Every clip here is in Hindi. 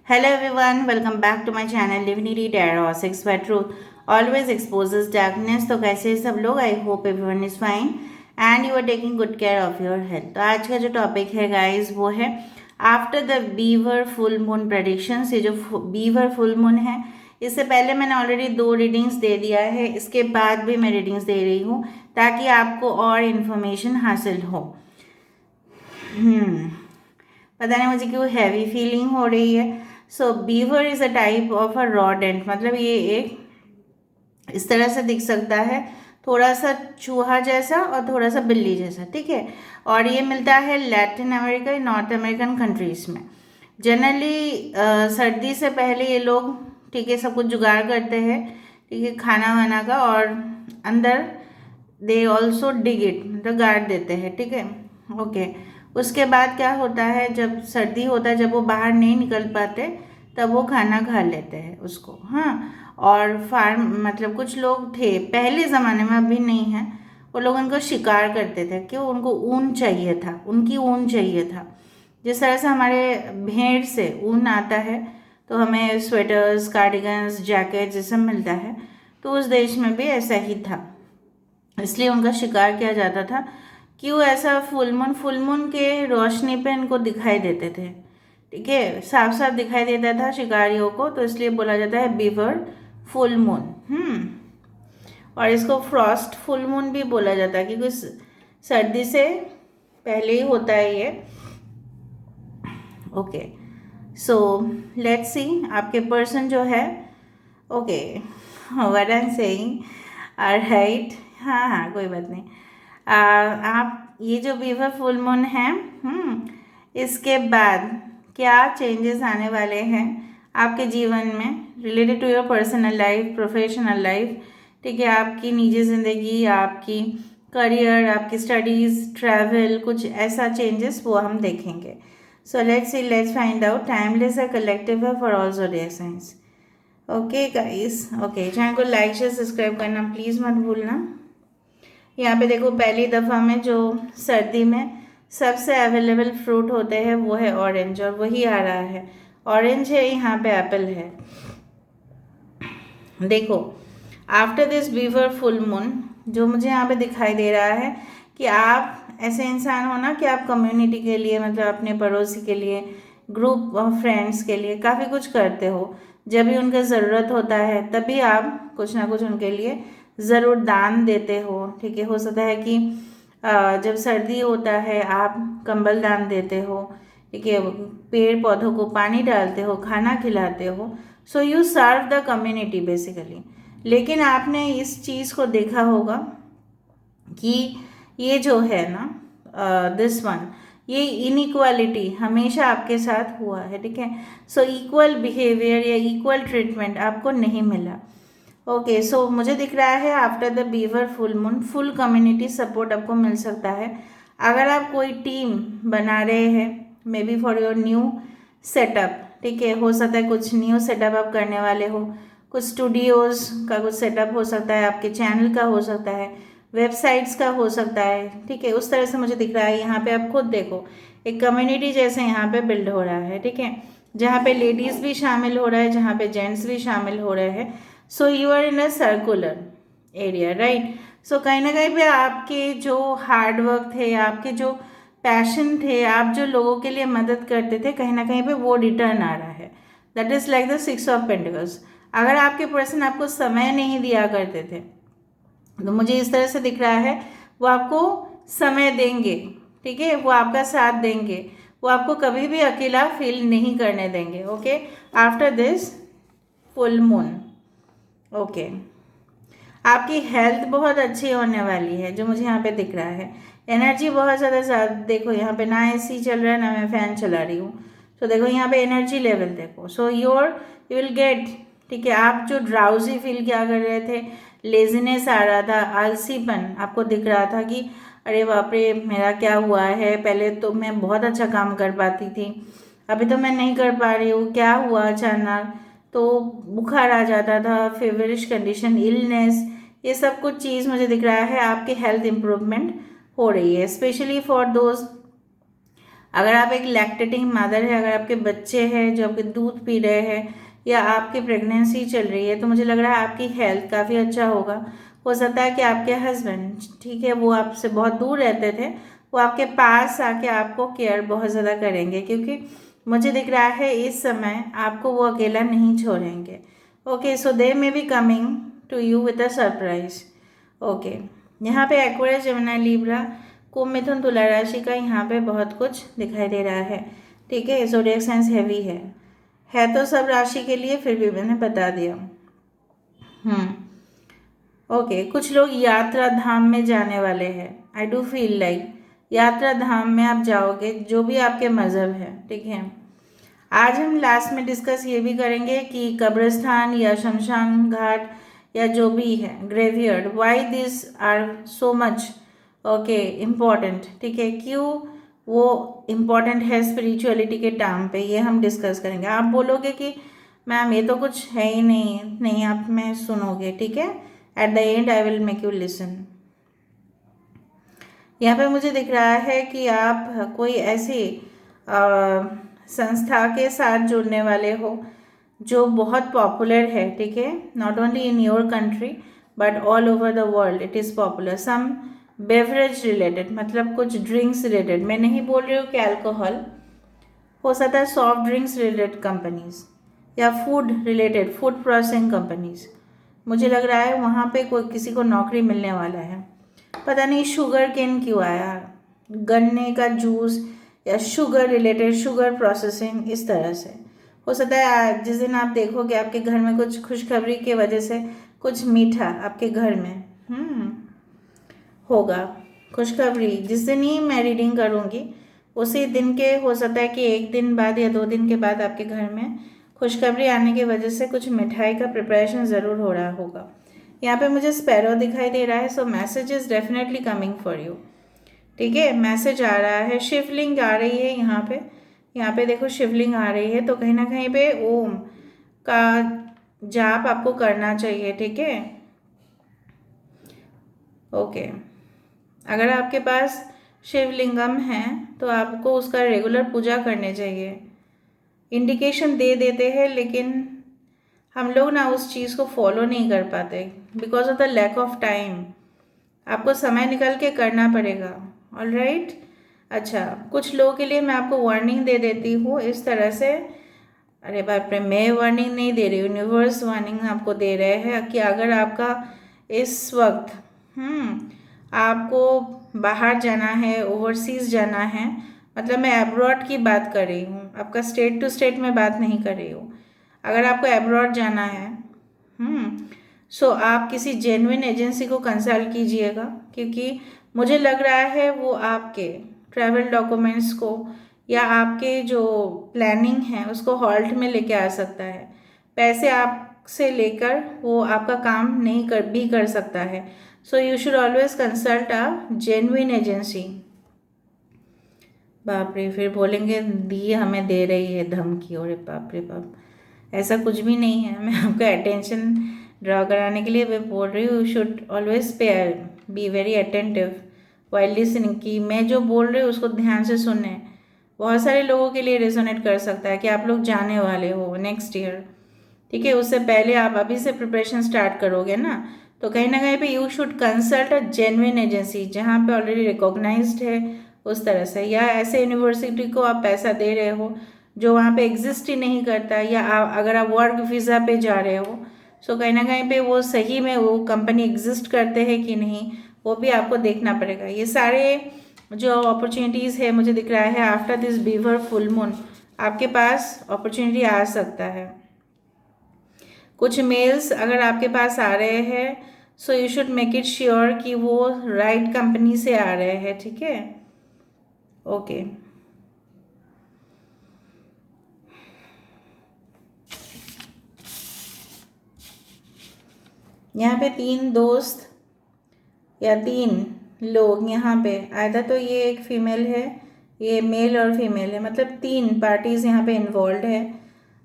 Hello everyone, welcome back to my channel Divinity Tarot 6 by Truth always exposes darkness। तो कैसे हैं सब लोग? I hope everyone is fine and you are taking good care of your health. तो आज का जो टॉपिक है गाइस वो है after the beaver full moon predictions. ये जो बीवर फुल मून है, इससे पहले मैंने ऑलरेडी 2 रीडिंग्स दे दिया है, इसके बाद भी मैं रीडिंग्स दे रही हूँ ताकि आपको और इन्फॉर्मेशन हासिल हो। पता नहीं मुझे क्यों हैवी फीलिंग हो रही है। So beaver is a type of a rodent, मतलब ये एक इस तरह से दिख सकता है, थोड़ा सा चूहा जैसा और थोड़ा सा बिल्ली जैसा, ठीक है। और ये मिलता है Latin America, north American countries में। जनरली सर्दी से पहले ये लोग, ठीक है, सब कुछ जुगाड़ करते हैं, ठीक है, खाना वाना का, और अंदर दे ऑल्सो डिग इट, मतलब गाड़ देते हैं, ठीक है, ओके। उसके बाद क्या होता है, जब सर्दी होता है, जब वो बाहर नहीं निकल पाते, तब वो खाना खा लेते हैं उसको, हाँ। और फार्म, मतलब कुछ लोग थे पहले ज़माने में, अभी नहीं है, वो लोग उनको शिकार करते थे, क्यों? उनको ऊन चाहिए था, उनकी ऊन चाहिए था। जिस तरह से हमारे भेड़ से ऊन आता है तो हमें स्वेटर्स, कार्डिगन्स, जैकेट्स ये सब मिलता है, तो उस देश में भी ऐसा ही था, इसलिए उनका शिकार किया जाता था। क्यों ऐसा? फुल मून के रोशनी पे इनको दिखाई देते थे, ठीक है, साफ साफ दिखाई देता था शिकारियों को, तो इसलिए बोला जाता है बीवर फुल मून। और इसको फ्रॉस्ट फुल मून भी बोला जाता है, क्योंकि सर्दी से पहले ही होता है ये, ओके। सो लेट्स सी आपके पर्सन जो है, okay, what I am saying, right, हाँ, कोई बात नहीं। आप ये जो बीवर फुल मून है, इसके बाद क्या चेंजेस आने वाले हैं आपके जीवन में related to your personal life, professional life, ठीक है, आपकी निजी ज़िंदगी, आपकी करियर, आपकी स्टडीज़, ट्रैवल, कुछ ऐसा चेंजेस वो हम देखेंगे। So let's see, let's find out. Timeless है, कलेक्टिव है for all zodiac science. Okay guys, okay, channel को लाइक शेयर सब्सक्राइब करना प्लीज़ मत भूलना। यहाँ पे देखो, पहली दफ़ा में जो सर्दी में सबसे अवेलेबल फ्रूट होते हैं वो है ऑरेंज, और वही आ रहा है, ऑरेंज है, यहाँ पे एप्पल है। देखो, after this beaver full moon जो मुझे यहाँ पे दिखाई दे रहा है कि आप ऐसे इंसान हो ना कि आप कम्युनिटी के लिए, मतलब अपने पड़ोसी के लिए, ग्रुप ऑफ फ्रेंड्स के लिए काफ़ी कुछ करते हो। जब भी उनका ज़रूरत होता है तभी आप कुछ ना कुछ उनके लिए ज़रूर दान देते हो, ठीक है। हो सकता है कि जब सर्दी होता है आप कंबल दान देते हो, ठीक है, पेड़ पौधों को पानी डालते हो, खाना खिलाते हो। So you serve the community basically. लेकिन आपने इस चीज़ को देखा होगा कि ये जो है ना, दिस वन, ये इनइक्वालिटी हमेशा आपके साथ हुआ है, ठीक है। सो इक्वल बिहेवियर या इक्वल ट्रीटमेंट आपको नहीं मिला, ओके। सो मुझे दिख रहा है after the beaver full moon full community support आपको मिल सकता है। अगर आप कोई टीम बना रहे हैं, may be for your new setup, ठीक है, हो सकता है कुछ न्यू सेटअप आप करने वाले हो, कुछ स्टूडियोज़ का कुछ सेटअप हो सकता है, आपके चैनल का हो सकता है, वेबसाइट्स का हो सकता है, ठीक है। उस तरह से मुझे दिख रहा है। यहाँ पे आप खुद देखो, एक कम्युनिटी जैसे यहाँ पे बिल्ड हो रहा है, ठीक है, जहाँ पे लेडीज़ भी शामिल हो रहा है, जहाँ पे जेंट्स भी शामिल हो रहे हैं। So you are in a circular area, right. So कहीं ना कहीं पे आपके जो हार्ड वर्क थे, आपके जो पैशन थे, आप जो लोगों के लिए मदद करते थे, कहीं ना कहीं पे वो रिटर्न आ रहा है। That is like the 6 of pentacles. अगर आपके पर्सन आपको समय नहीं दिया करते थे, तो मुझे इस तरह से दिख रहा है वो आपको समय देंगे, ठीक है, वो आपका साथ देंगे, वो आपको कभी भी अकेला फील नहीं करने देंगे, okay, after this full moon, okay. आपकी हेल्थ बहुत अच्छी होने वाली है, जो मुझे यहाँ पे दिख रहा है। एनर्जी बहुत ज़्यादा देखो, यहाँ पे ना एसी चल रहा है, ना मैं फ़ैन चला रही हूँ, तो देखो यहाँ पे एनर्जी लेवल देखो। सो यू विल गेट, ठीक है, आप जो ड्राउजी फील क्या कर रहे थे, लेजीनेस आ रहा था, आलसीपन आपको दिख रहा था कि अरे बाप रे मेरा क्या हुआ है, पहले तो मैं बहुत अच्छा काम कर पाती थी, अभी तो मैं नहीं कर पा रही हूँ, क्या हुआ अचानक, तो बुखार आ जाता था, फेवरिश कंडीशन, इलनेस, ये सब कुछ चीज़ मुझे दिख रहा है। आपकी हेल्थ इम्प्रूवमेंट हो रही है, स्पेशली फॉर दोज अगर आप एक लैक्टेटिंग मदर है, अगर आपके बच्चे हैं जो आपके दूध पी रहे हैं, या आपकी प्रेगनेंसी चल रही है, तो मुझे लग रहा है आपकी हेल्थ काफ़ी अच्छा होगा। हो सकता है कि आपके हस्बैंड, ठीक है, वो आपसे बहुत दूर रहते थे, वो आपके पास आके आपको केयर बहुत ज़्यादा करेंगे, क्योंकि मुझे दिख रहा है इस समय आपको वो अकेला नहीं छोड़ेंगे। Okay, so they may be coming to you with a surprise. Okay, यहाँ पे Aquarius, Gemini, Libra, Kumbh, Mithun, Tula राशि का यहाँ पे बहुत कुछ दिखाई दे रहा है। ठीक है, ज़ोडिएक साइंस हैवी है तो सब राशि के लिए, फिर भी मैंने बता दिया। ओके, कुछ लोग यात्रा धाम में जाने वाले हैं। आई डू फील लाइक यात्रा धाम में आप जाओगे, जो भी आपके मज़हब है। ठीक है, आज हम लास्ट में डिस्कस ये भी करेंगे कि कब्रिस्तान या शमशान घाट या जो भी है graveyard, why this are so much okay important. ठीक है, क्यों वो इम्पॉर्टेंट है स्पिरिचुअलिटी के टाइम पे, ये हम डिस्कस करेंगे। आप बोलोगे कि मैम ये तो कुछ है ही नहीं, नहीं आप मैं सुनोगे। ठीक है, at the and I will make you listen. यहाँ पे मुझे दिख रहा है कि आप कोई ऐसी संस्था के साथ जुड़ने वाले हो जो बहुत पॉपुलर है। ठीक है, not only in your country but all over the world it is popular. Some beverage related, मतलब कुछ ड्रिंक्स रिलेटेड, मैं नहीं बोल रही हूँ कि अल्कोहल, हो सकता है सॉफ्ट ड्रिंक्स रिलेटेड कंपनीज या food related, food processing companies. मुझे लग रहा है वहाँ पे कोई किसी को नौकरी मिलने वाला है। पता नहीं शुगर केन क्यों आया, गन्ने का जूस या शुगर रिलेटेड, शुगर प्रोसेसिंग, इस तरह से हो सकता है। जिस दिन आप देखोगे आपके घर में कुछ खुशखबरी की वजह से कुछ मीठा आपके घर में होगा, खुशखबरी जिस दिन ही मैं रीडिंग करूँगी उसी दिन के, हो सकता है कि एक दिन बाद या 2 दिन के बाद आपके घर में खुशखबरी आने की वजह से कुछ मिठाई का प्रिपरेशन ज़रूर हो रहा होगा। यहाँ पे मुझे स्पैरो दिखाई दे रहा है, so message is definitely coming for you. ठीक है, मैसेज आ रहा है, शिवलिंग आ रही है यहाँ पे देखो शिवलिंग आ रही है, तो कहीं ना कहीं पे ओम का जाप आपको करना चाहिए। ठीक है, ओके, अगर आपके पास शिवलिंगम है तो आपको उसका रेगुलर पूजा करने चाहिए। इंडिकेशन दे देते हैं लेकिन हम लोग ना उस चीज़ को फॉलो नहीं कर पाते because of the lack of time. आपको समय निकल के करना पड़ेगा। ऑल राइट, अच्छा, कुछ लोगों के लिए मैं आपको वार्निंग दे देती हूँ इस तरह से। अरे बाप रे, मैं वार्निंग नहीं दे रही, यूनिवर्स वार्निंग आपको दे रहे हैं कि अगर आपका इस वक्त आपको बाहर जाना है, ओवरसीज़ जाना है, मतलब मैं एब्रॉड की बात कर रही हूँ, आपका स्टेट टू स्टेट में बात नहीं कर रही हूँ। अगर आपको एब्रॉड जाना है सो आप किसी जेन्युइन एजेंसी को कंसल्ट कीजिएगा, क्योंकि मुझे लग रहा है वो आपके ट्रैवल डॉक्यूमेंट्स को या आपके जो प्लानिंग है उसको हॉल्ट में लेके आ सकता है। पैसे आपसे लेकर वो आपका काम नहीं कर सकता है। So you should always consult a genuine agency. बाप रे, फिर बोलेंगे दी हमें दे रही है धमकी। और बाप रे बाप, ऐसा कुछ भी नहीं है। मैं आपका अटेंशन ड्रॉ कराने के लिए मैं बोल रही हूँ, यू शुड ऑलवेज पे be very attentive while listening, कि मैं जो बोल रही हूँ उसको ध्यान से सुने। बहुत सारे लोगों के लिए रेजोनेट कर सकता है कि आप लोग जाने वाले हो नेक्स्ट ईयर। ठीक है, उससे पहले आप अभी से प्रिपरेशन स्टार्ट करोगे ना, तो कहीं ना कहीं पे you should consult a genuine agency जहाँ पे ऑलरेडी रिकॉग्नाइज्ड है उस तरह से, या ऐसे यूनिवर्सिटी को आप पैसा दे रहे हो जो वहाँ पे एग्जिस्ट ही नहीं करता, या अगर आप वर्क वीज़ा पे जा रहे हो सो कहीं ना कहीं पे वो सही में वो कंपनी एग्जिस्ट करते हैं कि नहीं, वो भी आपको देखना पड़ेगा। ये सारे जो अपॉर्चुनिटीज़ है मुझे दिख रहा है after this beaver full moon आपके पास अपॉर्चुनिटी आ सकता है। कुछ मेल्स अगर आपके पास आ रहे हैं so you should make it sure कि वो राइट कंपनी से आ रहे हैं। ठीक है, ओके, यहाँ पे 3 दोस्त या 3 लोग यहाँ पे आया था, तो ये एक फीमेल है, ये मेल और फीमेल है, मतलब 3 पार्टीज यहाँ पे इन्वॉल्व है।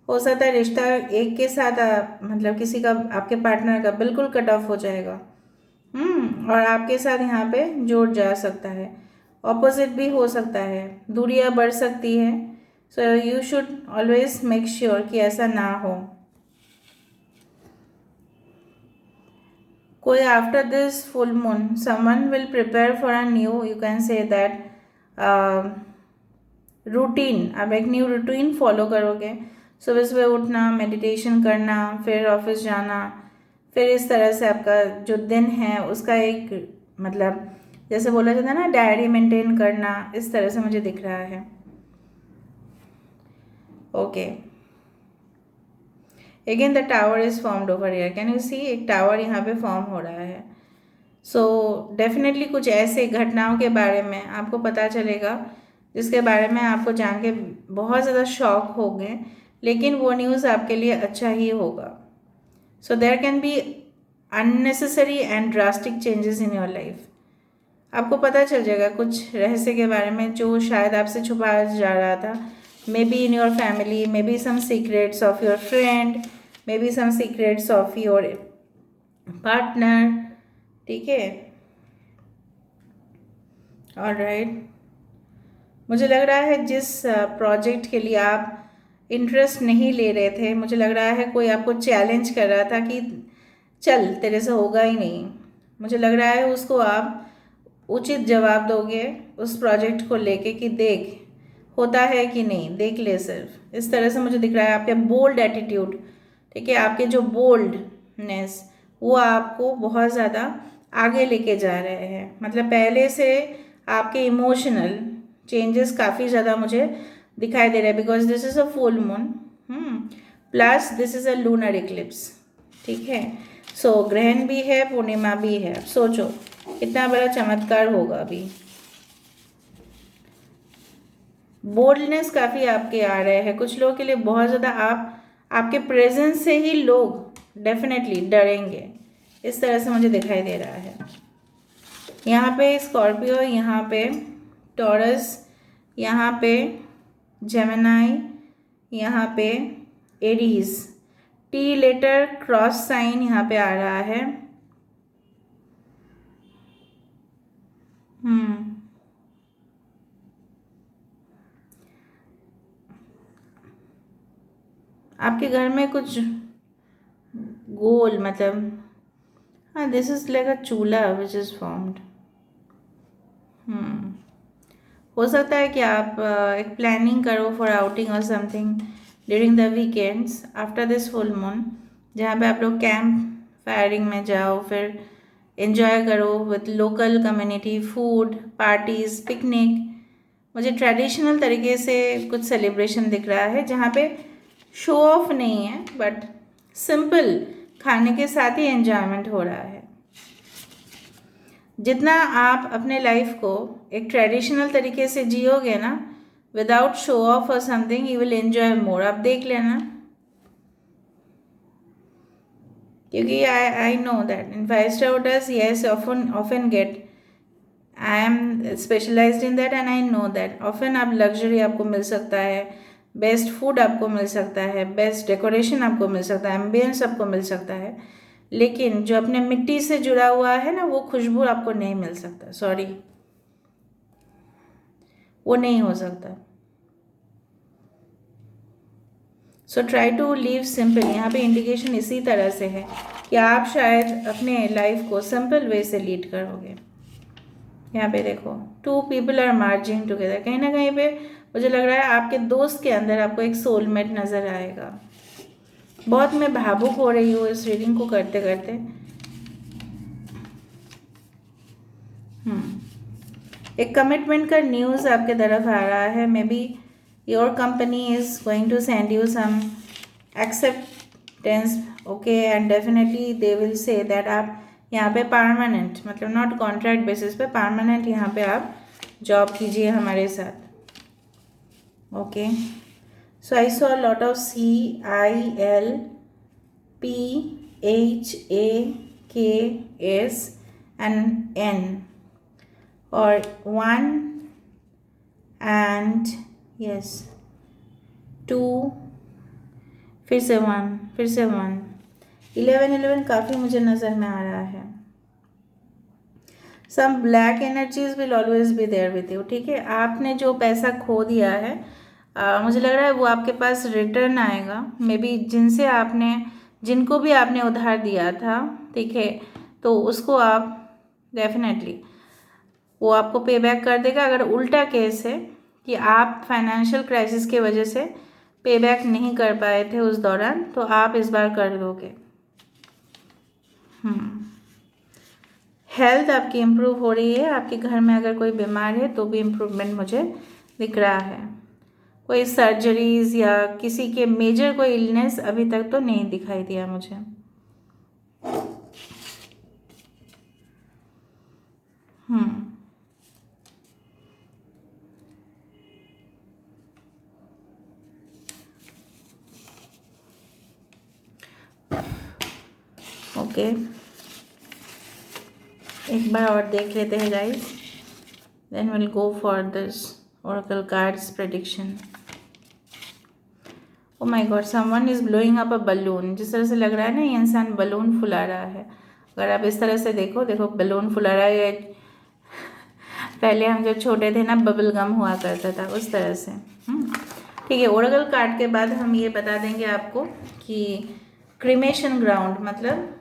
हो सकता है रिश्ता एक के साथ मतलब किसी का, आपके पार्टनर का बिल्कुल कट ऑफ हो जाएगा और आपके साथ यहाँ पे जोड़ जा सकता है। ऑपोजिट भी हो सकता है, दूरियां बढ़ सकती है। So you should always make sure कि ऐसा ना हो। कोई after this full moon someone will prepare for a new, you can say that routine, आप एक न्यू रूटीन फॉलो करोगे। सुबह सुबह उठना, मेडिटेशन करना, फिर ऑफिस जाना, फिर इस तरह से आपका जो दिन है उसका एक मतलब जैसे बोला जाता है ना, डायरी मेंटेन करना, इस तरह से मुझे दिख रहा है। Okay, again the tower is formed over here, can you see, एक टावर यहाँ पे फॉर्म हो रहा है। सो डेफिनेटली कुछ ऐसे घटनाओं के बारे में आपको पता चलेगा जिसके बारे में आपको जान के बहुत ज़्यादा शॉक होंगे, लेकिन वो न्यूज़ आपके लिए अच्छा ही होगा। So there can be unnecessary and drastic changes in your life. आपको पता चल जाएगा कुछ रहस्य के बारे में जो शायद आपसे छुपाया जा रहा था, may be in your family, may be some secrets of your friend, may be some secrets of your partner. ठीक है, ऑलराइट। मुझे लग रहा है जिस प्रोजेक्ट के लिए आप इंटरेस्ट नहीं ले रहे थे, मुझे लग रहा है कोई आपको चैलेंज कर रहा था कि चल तेरे से होगा ही नहीं, मुझे लग रहा है उसको आप उचित जवाब दोगे उस प्रोजेक्ट को लेके कि देख होता है कि नहीं, देख ले सिर्फ, इस तरह से मुझे दिख रहा है। आपके बोल्ड एटीट्यूड, ठीक है, आपके जो बोल्डनेस वो आपको बहुत ज़्यादा आगे लेके जा रहे हैं। मतलब पहले से आपके इमोशनल चेंजेस काफ़ी ज़्यादा मुझे दिखाई दे रहे हैं, because this is a full moon plus this is a lunar Eclipse. ठीक है, सो ग्रहण भी है, पूर्णिमा भी है। सोचो कितना बड़ा चमत्कार होगा अभी। बोल्डनेस काफ़ी आपके आ रहे हैं, कुछ लोगों के लिए बहुत ज़्यादा आपके प्रेजेंस से ही लोग डेफिनेटली डरेंगे, इस तरह से मुझे दिखाई दे रहा है। यहाँ पे स्कॉर्पियो, यहाँ पे टॉरस, यहाँ पे जेमिनाई, यहाँ पे Aries, T letter cross sign यहाँ पे आ रहा है। आपके घर में कुछ गोल मतलब, हाँ, दिस इज लाइक अ चूल्हा विच इज फॉर्म्ड। हो सकता है कि आप एक प्लानिंग करो फॉर आउटिंग और something during the weekends after this full moon, जहाँ पे आप लोग कैंप फायरिंग में जाओ, फिर एंजॉय करो with local community, food, parties, picnic. मुझे ट्रेडिशनल तरीके से कुछ सेलिब्रेशन दिख रहा है जहाँ पे शो ऑफ नहीं है, बट सिंपल खाने के साथ ही एंजॉयमेंट हो रहा है। जितना आप अपने लाइफ को एक ट्रेडिशनल तरीके से जियोगे ना, विदाउट शो ऑफ और something, you will enjoy more. आप देख लेना, क्योंकि I know that in 5 star hotels, yes, often get, I am specialized in that and I know that often आप लग्जरी आपको मिल सकता है, बेस्ट फूड आपको मिल सकता है, बेस्ट डेकोरेशन आपको मिल सकता है, एम्बियंस आपको मिल सकता है, लेकिन जो अपने मिट्टी से जुड़ा हुआ है ना, वो खुशबू आपको नहीं मिल सकता। सॉरी, वो नहीं हो सकता। So try to live simple. यहाँ पे इंडिकेशन इसी तरह से है कि आप शायद अपने लाइफ को सिंपल वे से लीड करोगे। यहाँ पे देखो, 2 पीपल आर मार्जिंग टुगेदर। कहीं ना कहीं पे मुझे लग रहा है आपके दोस्त के अंदर आपको एक सोलमेट नज़र आएगा। बहुत मैं भावुक हो रही हूँ इस रीडिंग को करते करते। एक कमिटमेंट का न्यूज़ आपके तरफ आ रहा है। May be your company is going to send you some acceptance, okay, and definitely they will say that आप यहाँ पे परमानेंट, मतलब नॉट कॉन्ट्रैक्ट बेसिस पे, परमानेंट यहाँ पे आप जॉब कीजिए हमारे साथ। Okay, so I saw lot of CILPHAKS and N, or 1 and yes 2, फिर से 1, फिर से 1, 11 काफ़ी मुझे नज़र में आ रहा है। Some black energies will always be there with you, ठीक है। आपने जो पैसा खो दिया है, मुझे लग रहा है वो आपके पास रिटर्न आएगा। मे बी जिनको भी आपने उधार दिया था, ठीक है, तो उसको आप डेफिनेटली वो आपको पे बैक कर देगा। अगर उल्टा केस है कि आप फाइनेंशियल क्राइसिस की वजह से पे बैक नहीं कर पाए थे उस दौरान, तो आप इस बार कर दोगे। हेल्थ आपकी इम्प्रूव हो रही है। आपके घर में अगर कोई बीमार है तो भी इम्प्रूवमेंट मुझे दिख रहा है। कोई सर्जरीज या किसी के मेजर कोई इलनेस अभी तक तो नहीं दिखाई दिया मुझे। ओके, एक बार और देख लेते हैं guys, then will go for this oracle cards prediction. Oh my God, someone is blowing up a balloon. जिस तरह से लग रहा है ना, ये इंसान बलून फुला रहा है। अगर आप इस तरह से देखो, देखो बलून फुला रहा है। पहले हम जब छोटे थे ना, बबल गम हुआ करता था, उस तरह से। ठीक है, ओरेकल कार्ड के बाद हम ये बता देंगे आपको कि क्रीमेशन ग्राउंड मतलब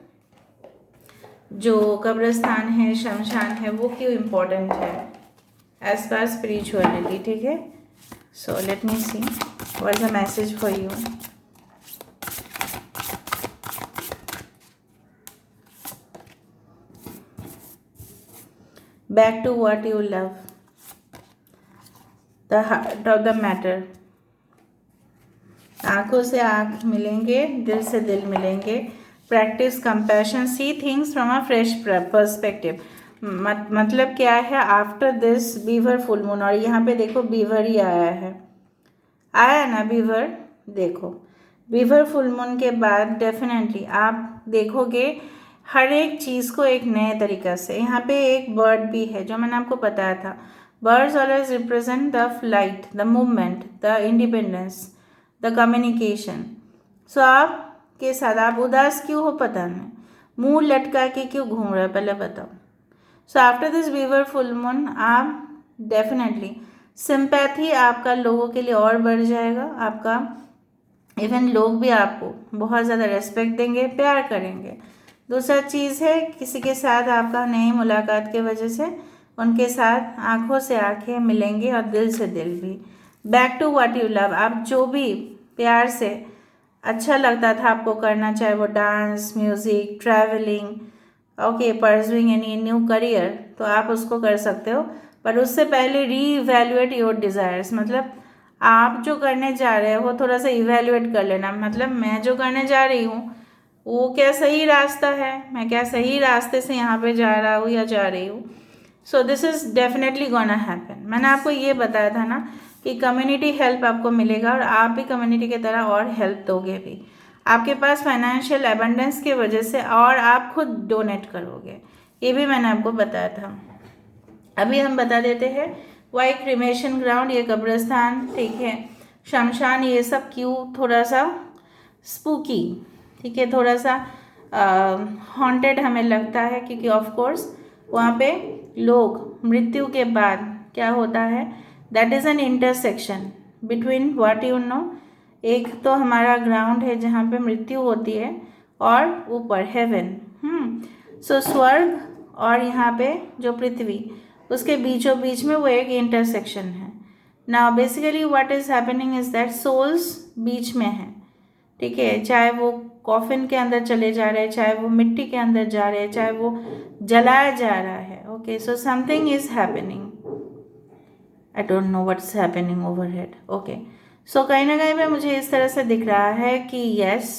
जो कब्रिस्तान है, शमशान है, वो क्यों इम्पोर्टेंट है एज पर स्पिरिचुअलिटी, ठीक है। So let me see what is the message for you. Back to what you love, the heart of the matter. आंखों से आंख मिलेंगे, दिल से दिल मिलेंगे। Practice compassion, see things from a fresh perspective. मतलब क्या है, after this beaver full moon, और यहाँ पे देखो बीवर ही आया है, आया ना बीवर। देखो बीवर फुल मून के बाद डेफिनेटली आप देखोगे हर एक चीज़ को एक नए तरीक़े से। यहाँ पे एक बर्ड भी है जो मैंने आपको बताया था। Birds always represent the flight, the movement, the independence, the communication. So आपके साथ आप उदास क्यों हो पता नहीं, मुंह लटका के क्यों घूम रहे, पहले बताओ। So after this beaver full moon आप डेफिनेटली सिंपैथी आपका लोगों के लिए और बढ़ जाएगा। आपका इवन लोग भी आपको बहुत ज़्यादा रेस्पेक्ट देंगे, प्यार करेंगे। दूसरा चीज़ है, किसी के साथ आपका नई मुलाकात के वजह से उनके साथ आंखों से आंखें मिलेंगी और दिल से दिल भी। Back to what you love, आप जो भी प्यार से अच्छा लगता था आपको करना, चाहे वो dance, music, travelling, okay, pursuing any new career, तो आप उसको कर सकते हो। पर उससे पहले रीइवैल्यूएट योर डिज़ायर्स, मतलब आप जो करने जा रहे हो थोड़ा सा इवैल्यूएट कर लेना। मतलब मैं जो करने जा रही हूँ वो क्या सही रास्ता है, मैं क्या सही रास्ते से यहाँ पे जा रहा हूँ या जा रही हूँ। सो this is definitely gonna happen. मैंने आपको ये बताया था ना कि कम्युनिटी हेल्प आपको मिलेगा और आप भी कम्युनिटी की तरह और हेल्प दोगे भी। आपके पास फाइनेंशियल एबंडेंस की वजह से और आप खुद डोनेट करोगे, ये भी मैंने आपको बताया था। अभी हम बता देते हैं वाई क्रिमेशन ग्राउंड, ये कब्रिस्तान, ठीक है, शमशान, ये सब क्यों थोड़ा सा स्पूकी, ठीक है, थोड़ा सा हॉन्टेड हमें लगता है, क्योंकि ऑफ कोर्स वहाँ पे लोग मृत्यु के बाद क्या होता है, that is an intersection between what you know. एक तो हमारा ग्राउंड है जहाँ पे मृत्यु होती है, और ऊपर हेवन, सो स्वर्ग और यहाँ पे जो पृथ्वी, उसके बीचों बीच में वो एक इंटरसेक्शन है। Now basically what is happening is that souls बीच में है, ठीक है, चाहे वो कॉफिन के अंदर चले जा रहे हैं, चाहे वो मिट्टी के अंदर जा रहे हैं, चाहे वो जलाया जा रहा है। Okay, so something is happening, I don't know what's happening overhead. Okay, so कहीं ना कहीं पे मुझे इस तरह से दिख रहा है कि yes,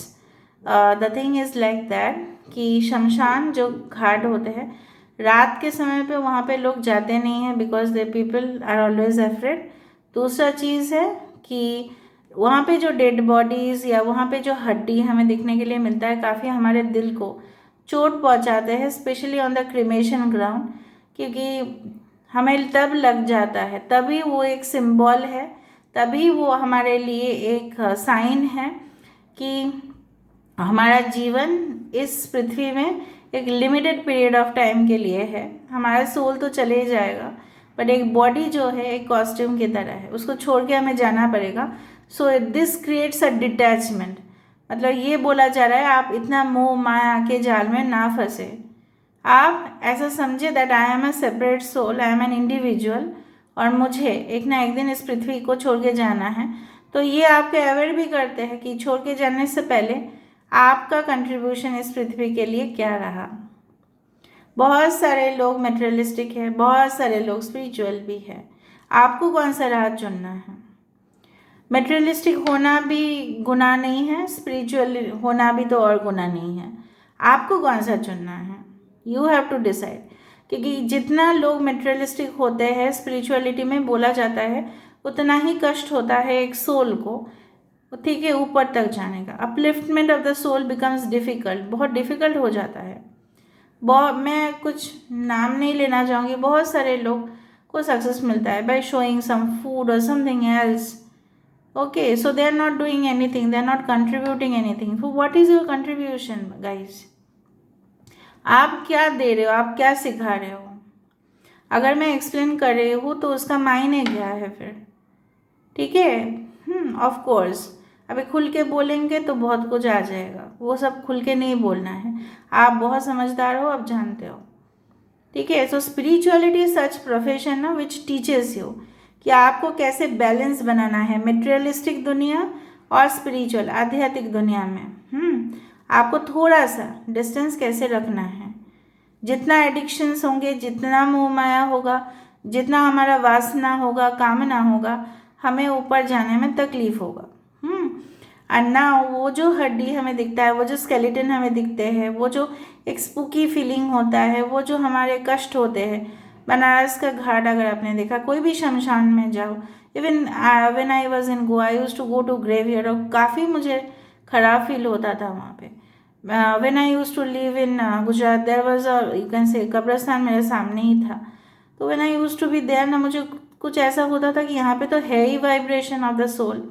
the thing is like that, कि शमशान जो घाट होते हैं रात के समय पे वहाँ पे लोग जाते नहीं हैं, because the people are always afraid. दूसरा चीज़ है कि वहाँ पे जो डेड बॉडीज़ या वहाँ पे जो हड्डी हमें देखने के लिए मिलता है, काफ़ी हमारे दिल को चोट पहुँचाते हैं, specially on the cremation ground, क्योंकि हमें तब लग जाता है, तभी वो एक सिंबल है, तभी वो हमारे लिए एक साइन है कि हमारा जीवन इस पृथ्वी में एक लिमिटेड पीरियड ऑफ टाइम के लिए है, हमारा सोल तो चले ही जाएगा, बट एक बॉडी जो है एक कॉस्ट्यूम की तरह है, उसको छोड़ के हमें जाना पड़ेगा। So this creates a detachment, मतलब ये बोला जा रहा है आप इतना मोह माया के जाल में ना फंसे। आप ऐसा समझे that I am a separate soul, I am an individual, और मुझे एक ना एक दिन इस पृथ्वी को छोड़ के जाना है। तो ये आपको अवेयर भी करते हैं कि छोड़ के जाने से पहले आपका कंट्रीब्यूशन इस पृथ्वी के लिए क्या रहा। बहुत सारे लोग मटेरियलिस्टिक है, बहुत सारे लोग स्पिरिचुअल भी है, आपको कौन सा राह चुनना है? मटेरियलिस्टिक होना भी गुनाह नहीं है, स्पिरिचुअल होना भी तो और गुनाह नहीं है, आपको कौन सा चुनना है? You have to decide. क्योंकि जितना लोग मटेरियलिस्टिक होते हैं, स्पिरिचुअलिटी में बोला जाता है उतना ही कष्ट होता है एक सोल को, ठीक है, ऊपर तक जाने का। Upliftment of the soul becomes difficult, बहुत डिफ़िकल्ट हो जाता है। बहुत, मैं कुछ नाम नहीं लेना चाहूँगी, बहुत सारे लोग को सक्सेस मिलता है बाय शोइंग सम फूड और something else. Okay, so they are not doing anything, they are not contributing anything. So what is your contribution guys? आप क्या दे रहे हो, आप क्या सिखा रहे हो? अगर मैं एक्सप्लेन कर रही हूँ तो उसका मायने क्या है फिर? ठीक है, ऑफ कोर्स अभी खुल के बोलेंगे तो बहुत कुछ आ जाएगा, वो सब खुल के नहीं बोलना है। आप बहुत समझदार हो, आप जानते हो, ठीक है। सो स्पिरिचुअलिटी सच प्रोफेशन ना विच टीचेस यू कि आपको कैसे बैलेंस बनाना है मटेरियलिस्टिक दुनिया और स्पिरिचुअल आध्यात्मिक दुनिया में। आपको थोड़ा सा डिस्टेंस कैसे रखना है। जितना एडिक्शंस होंगे, जितना मोह माया होगा, जितना हमारा वासना होगा, कामना होगा, हमें ऊपर जाने में तकलीफ होगा। और ना वो जो हड्डी हमें दिखता है, वो जो स्केलेटन हमें दिखते हैं, वो जो एक स्पूकी फीलिंग होता है, वो जो हमारे कष्ट होते हैं। बनारस का घाट अगर आपने देखा, कोई भी शमशान में जाओ, even when I was in Goa I used to go to graveyard, और काफ़ी मुझे ख़राब फील होता था वहाँ पे। When I used to live in Gujarat, there was a, you can say, कब्रस्तान मेरे सामने ही था। तो when I used to be there ना, मुझे कुछ ऐसा होता था कि यहाँ पे तो है ही वाइब्रेशन ऑफ द सोल,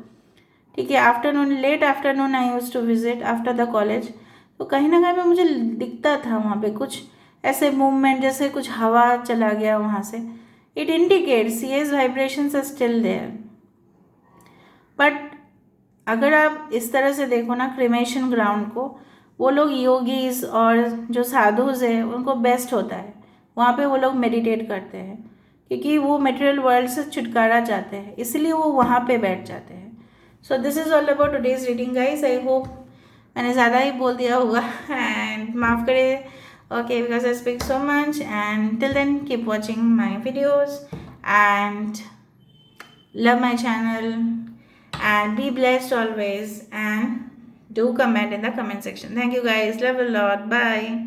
ठीक है। Afternoon, late afternoon I used to visit after the college, तो कहीं ना कहीं पे मुझे दिखता था वहाँ पे कुछ ऐसे मूवमेंट, जैसे कुछ हवा चला गया वहाँ से। It indicates yes vibrations are still there. But अगर आप इस तरह से देखो ना क्रिमेशन ग्राउंड को, वो लोग योगीज और जो साधुज है उनको बेस्ट होता है, वहाँ पे वो लोग मेडिटेट करते हैं, क्योंकि वो मटेरियल वर्ल्ड से छुटकारा चाहते हैं, इसलिए वो वहाँ पे बैठ जाते हैं। So this is all about today's reading guys. I hope मैंने ज़्यादा ही बोल दिया होगा एंड माफ़ करें, okay, because I speak so much. And till then keep watching my videos and love my channel and be blessed always, and do comment in the comment section. Thank you guys, love a lot, bye.